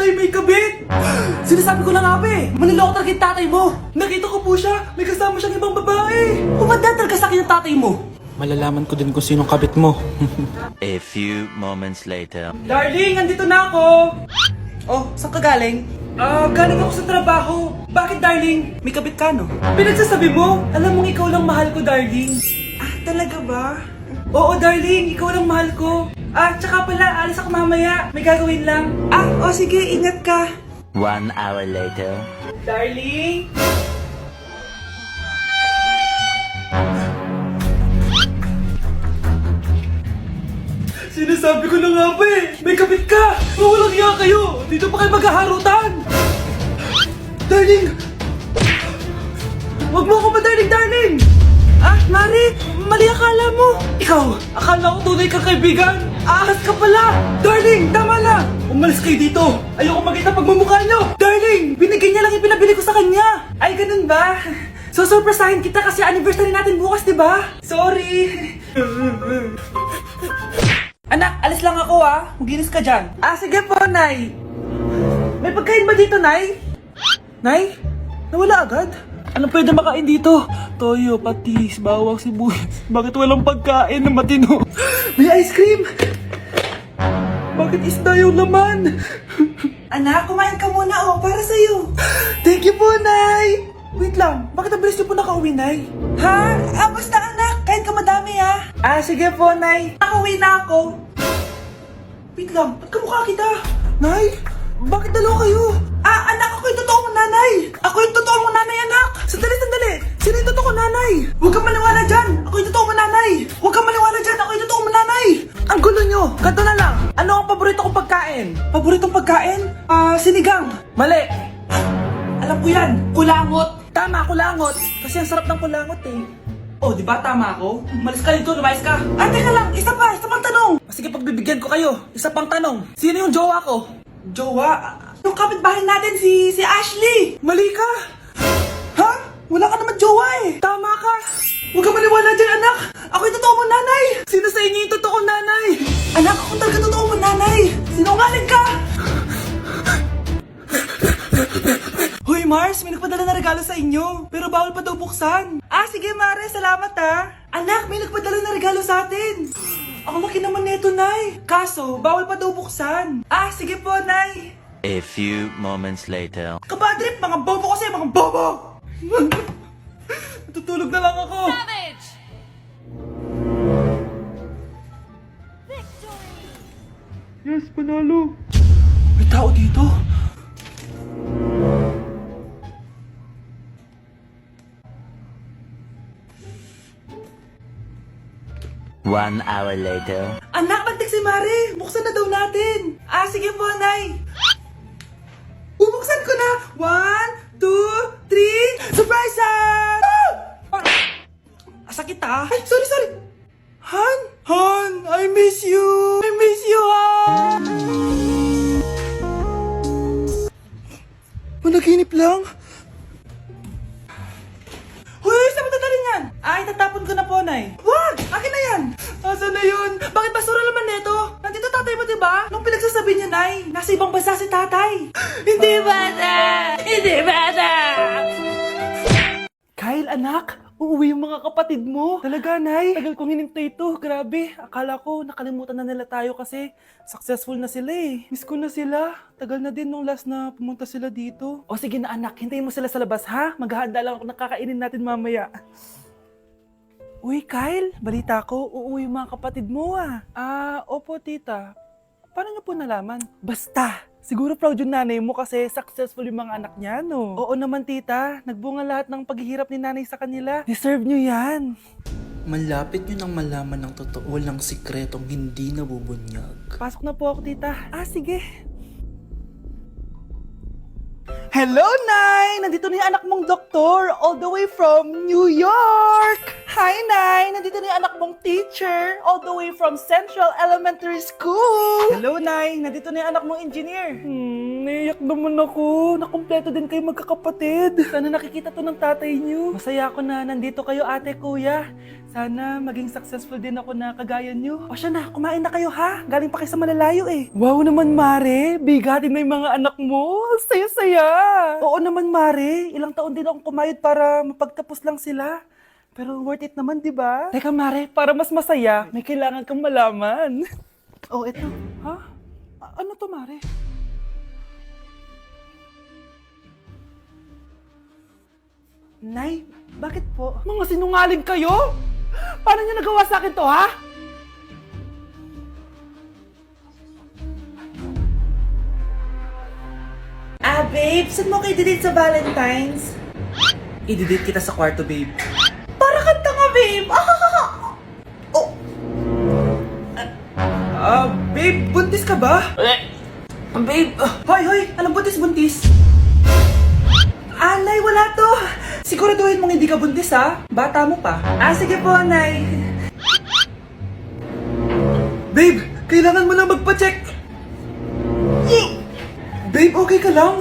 tatay may kabit! Sinasabi ko na nga ba eh, maniloko talaga yung tatay mo! Nakita ko po siya, may kasama siyang ibang babae! Pumadaan talaga sa akin yung tatay mo! Malalaman ko din kung sinong kabit mo. A few moments later. Darling, andito na ako! Oh, saan ka galing? Galing ako sa trabaho. Bakit, darling? May kabit ka, no? Pinagsasabi mo? Alam mong ikaw lang mahal ko, darling. Talaga ba? Oo, darling. Ikaw lang mahal ko. Tsaka pala, alis ako mamaya. May gagawin lang. Sige. Ingat ka. 1 hour later. Darling? Sinasabi ko na nga ba eh! May kabit ka! Walang iya kayo! Dito pa kayo maghaharutan! Darling! Wag mo ako darling! Mari! Mali akala mo! Ikaw! Akala ko tunay kang kaibigan! Ahas ka pala! Darling! Tama na! Umalis kayo dito! Ayoko makita pagmumukha nyo! Darling! Binigyan niya lang yung pinabili ko sa kanya! Ay, ganun ba? So, surpresahin kita kasi anniversary natin bukas, di ba? Sorry! Anak, alis lang ako Maginis ka dyan. Sige po, Nay. May pagkain ba dito, Nay? Nay? Nawala agad? Anong pwede makain dito? Toyo, patis, bawang, sibuyas. Bakit walang pagkain na matino? May ice cream! Bakit isda yung laman? Anak, kumain ka muna para sa'yo. Thank you po, Nay! Wait lang, bakit ang bilis niyo po nakauwi, Nay? Basta anak, kain ka madami sige po, Nay. Nakauwi na ako. Wait lang, ba't kamukha kita? Nay, bakit dalawa kayo? Anak, ako yung totoo mong nanay. Ako yung totoo mong nanay, anak. Sandali. Sino yung totoo kong nanay? Huwag kang maniwala dyan. Ako yung totoo mong nanay. Huwag kang maniwala dyan. Ako yung totoo mong nanay. Ang gulo nyo. Ganto na lang. Ano ang paborito kong pagkain? Paboritong pagkain? Sinigang. Mali. Alam ko yan. Kulangot. Tama, kulangot. Kasi ang sarap ng kulangot Oh, di ba tama ako? Umalis ka dito, lumayas ka. Teka lang, isa pang tanong. Sige, pagbibigyan ko kayo. Isa pang tanong. Sino yung jowa ko? Jowa? Yung kapitbahay natin, si Ashley. Mali ka. Wala ka naman jowa Tama ka. Huwag ka maniwala dyan, anak. Ako yung totoo mong nanay. Sino sa inyo yung totoo nanay? Anak, ako talaga totoo mong nanay. Sinungaling ka. Hoy Mars, may nagpadala na regalo sa inyo. Pero bawal pa daw buksan. Sige Mare, salamat Anak, may nagpadala na regalo sa atin. Ang laki naman neto, Nay. Kaso, bawal pa daw buksan. Sige po, Nay. A few moments later. Kabadrip, mga bobo kasi, mga bobo! Tutulog na lang ako. Savage! Yes, panalo. May tao dito. One hour later. Anak, magtik si Mare. Buksan na daw natin. Sige po, Nay. Bubuksan ko na. 1, 2, 3. Surprise! Sakit Ay, sorry. Han, I miss you. Han. Managinip lang. Hoy, saan mo dadalhin yan? Itatapon ko na po, Nay. Wag! Akin na yan! Asan na yun? Bakit basura naman neto? Nandito tatay mo, diba? Nung pinagsasabi niya, Nay, nasa ibang bansa si tatay. Hindi bata! Kyle, anak, uuwi yung mga kapatid mo. Talaga, Nay. Tagal kong hinintay ito. Grabe. Akala ko nakalimutan na nila tayo kasi successful na sila Miss ko na sila. Tagal na din nung last na pumunta sila dito. O sige na, anak. Hintayin mo sila sa labas, ha? Maghahanda lang ako ng kakainin natin mamaya. Uy, Kyle. Balita ko, uuwi yung mga kapatid mo, Opo, tita. Paano niyo po nalaman? Basta! Siguro proud yung nanay mo kasi successful yung mga anak niya, no? Oo naman, tita. Nagbunga lahat ng paghihirap ni nanay sa kanila. Deserve nyo yan. Malapit nyo nang malaman ng totoo lang sikretong hindi nabubunyag. Pasok na po ako, tita. Sige. Hello, Nay! Nandito na yung anak mong doktor all the way from New York! Hi, Nay! Nandito na yung anak mong teacher, all the way from Central Elementary School! Hello, Nay! Nandito na yung anak mong engineer. Naiyak naman ako. Nakumpleto din kayo magkakapatid. Sana nakikita to ng tatay niyo. Masaya ako na nandito kayo, ate, kuya. Sana maging successful din ako na kagaya niyo. O siya na, kumain na kayo ha? Galing pa kayo sa malalayo eh. Wow naman, Mare. Bigatin na yung mga anak mo. Saya-saya. Oo naman, Mare. Ilang taon din akong kumayod para mapagtapos lang sila. Pero worth it naman, di ba? Teka, Mare, para mas masaya, may kailangan kang malaman. Oh, eto. Ha? Ano to, Mare? Nay, bakit po? Mga sinungaling kayo? Paano niyo nagawa sa akin to, ha? Babe, saan mo kayo delete sa Valentine's? I-delete kita sa kwarto, babe. Para kang tanga, babe! Oh! Babe, buntis ka ba? Babe, hoy! Anong buntis? Nay, wala to! Siguraduhin mong hindi ka buntis, ha? Bata mo pa. Sige po, Nay. Babe, kailangan mo na magpa-check. Babe, okay ka lang?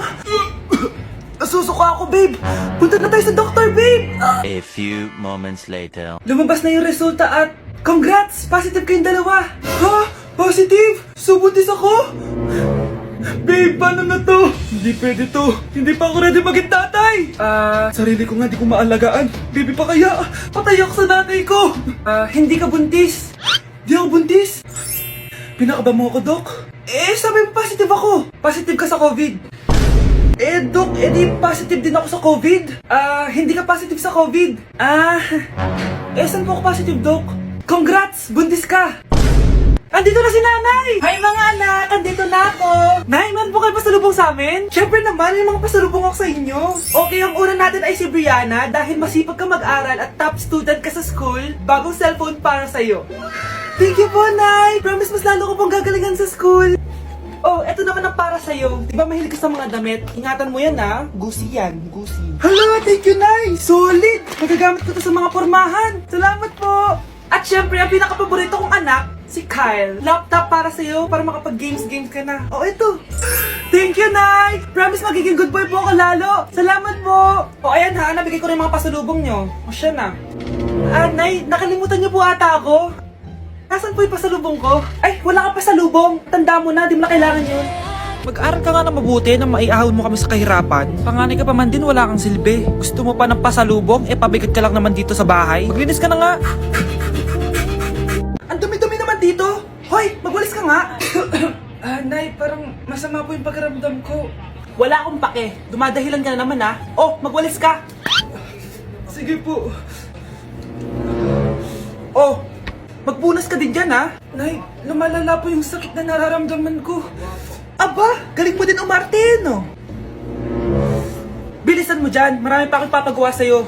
Nasusuka ako, babe. Punta na tayo sa doktor, babe. A few moments later. Lumabas na yung resulta at congrats! Positive kayong dalawa. Ha? Positive? So, buntis ako? Babe, paano na to? Hindi pwede to. Hindi pa ako ready maging tatay. Sarili ko nga di ko maalagaan. Baby pa kaya? Patay ako sa nanay ko. Hindi ka buntis. Di ako buntis? Pinakaba mo ako, Dok? Sabi mo positive ako. Positive ka sa COVID. Dok, di positive din ako sa COVID. Hindi ka positive sa COVID. Saan po ako positive, Dok? Congrats! Buntis ka! Andito na si Nanay! Hi mga anak! Andito na ako! Nay, meron po kayo pasalubong sa amin? Siyempre naman, may mga pasalubong ako sa inyo. Okay, ang una natin ay si Brianna dahil masipag ka mag-aral at top student ka sa school. Bagong cellphone para sa'yo. Thank you po, Nay! Promise mas lalo ko pong gagalingan sa school. Eto naman ang para sa'yo. Di ba mahilig ka sa mga damit? Ingatan mo yan, ha? Gucci yan. Gucci. Hala, thank you, Nay! Solid! Magagamit ko to sa mga pormahan. Salamat po! At syempre, ang pinakapaborito kong anak, si Kyle. Laptop para sa'yo, para makapag-games ka na. Eto. Thank you, Nay! Promise magiging good boy po ako lalo. Salamat po! Ayan ha, nabigay ko rin mga pasalubong nyo. Siya na. Nay, nakalimutan niyo po ata ako. Nasaan po yung pasalubong ko? Ay, wala ka pasalubong. Tanda mo na, di mo na kailangan yun. Mag-aral ka nga na mabuti na maiahon mo kami sa kahirapan. Panganay ka pa man din, wala kang silbi. Gusto mo pa ng pasalubong? Pabigat ka lang naman dito sa bahay. Maglinis ka na nga. Ang dumi-dumi naman dito. Hoy, magwalis ka nga. Nay, parang masama po yung pagkaramdam ko. Wala akong pake. Dumadahilan ka na naman, ha? Magwalis ka. Sige po. Magpunas ka din dyan, ha? Nay, lumalala po yung sakit na nararamdaman ko. Aba, galing mo din umarte, no? Bilisan mo dyan, marami pa akong papagawa sa'yo.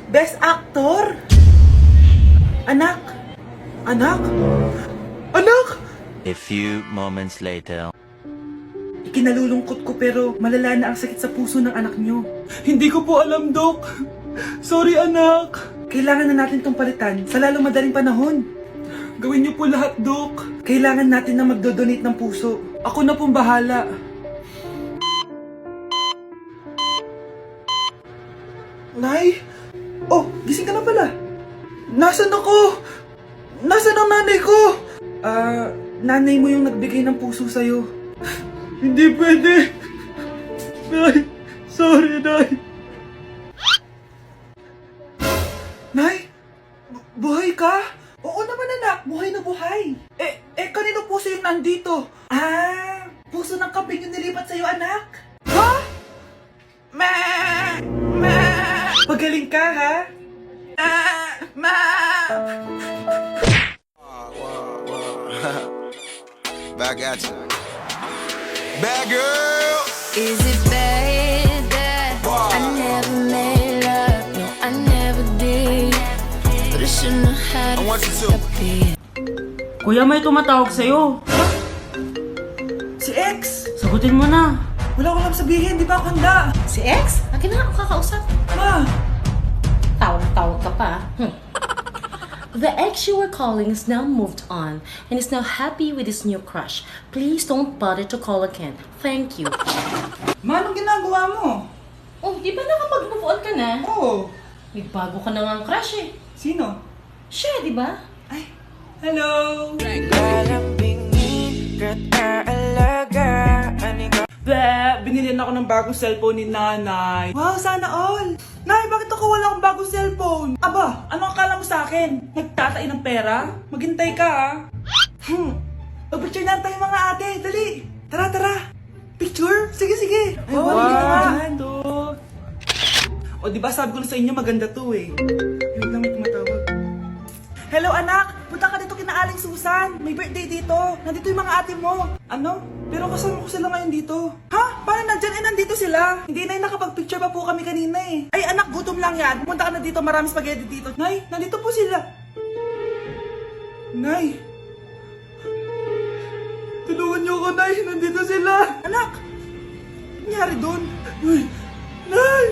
Best actor? Anak? A few moments later. Ikinalulungkot ko pero malala na ang sakit sa puso ng anak nyo. Hindi ko po alam, Dok. Sorry, anak. Kailangan na natin tong palitan sa lalong madaling panahon. Gawin niyo po lahat, Dok. Kailangan natin na magdodonate ng puso. Ako na pong bahala. Nay? Gising ka na pala. Nasaan ako? Nasaan ang nanay ko? Nanay mo yung nagbigay ng puso sa'yo. Hindi pwede. Nay, sorry, Nay. Nay? Buhay ka? Oo naman, anak. Buhay na buhay. Kanino puso yung nandito? Puso ng kambing yung nilipat sa'yo, anak. Ha? Pagaling ka, ha? Back at you. Bad girl. Is it bad that I never made love? No, I never did. But I shouldn't have had I want you to. stop it. Kuya, may tumatawag sa'yo. Si X. Sagutin mo na. Wala ko lang sabihin, di ba ako handa? Si X? Akin na nga ako kakausap. Ma! Tawag ka pa. The ex you were calling is now moved on and is now happy with his new crush. Please don't bother to call again. Thank you. Ma, anong ginagawa mo? Oh, di ba nakapag-move on ka na? Oo. May bago ka na nga crush eh. Sino? Siya, di ba? Ay, hello! Binilihan ako ng bagong cellphone ni nanay. Wow, sana all! Nay, bakit ako wala akong bagong cellphone? Aba, ano akala mo sa akin? Nagtatain ng pera? Maghintay ka ah. Mag-picture na tayo mga ate, dali! Tara, tara! Picture? Sige, sige! Ay, wow! O, di ba sabi ko na sa inyo maganda to eh. Wait lang, may tumatawag. Hello anak! Punta ka dito kina Aling Susan! May birthday dito! Nandito yung mga ate mo! Ano? Pero kasama ko sila ngayon dito. Ha? Paano nandyan? Eh, nandito sila! Hindi na nakapag-picture pa po kami kanina eh. Ay anak, gutom lang yan! Pumunta ka na dito, marami spaghetti dito. Nay, nandito po sila! Nay! Tulungan niyo ako, Nay! Nandito sila! Anak! Ano nangyari doon? Nay! Nay!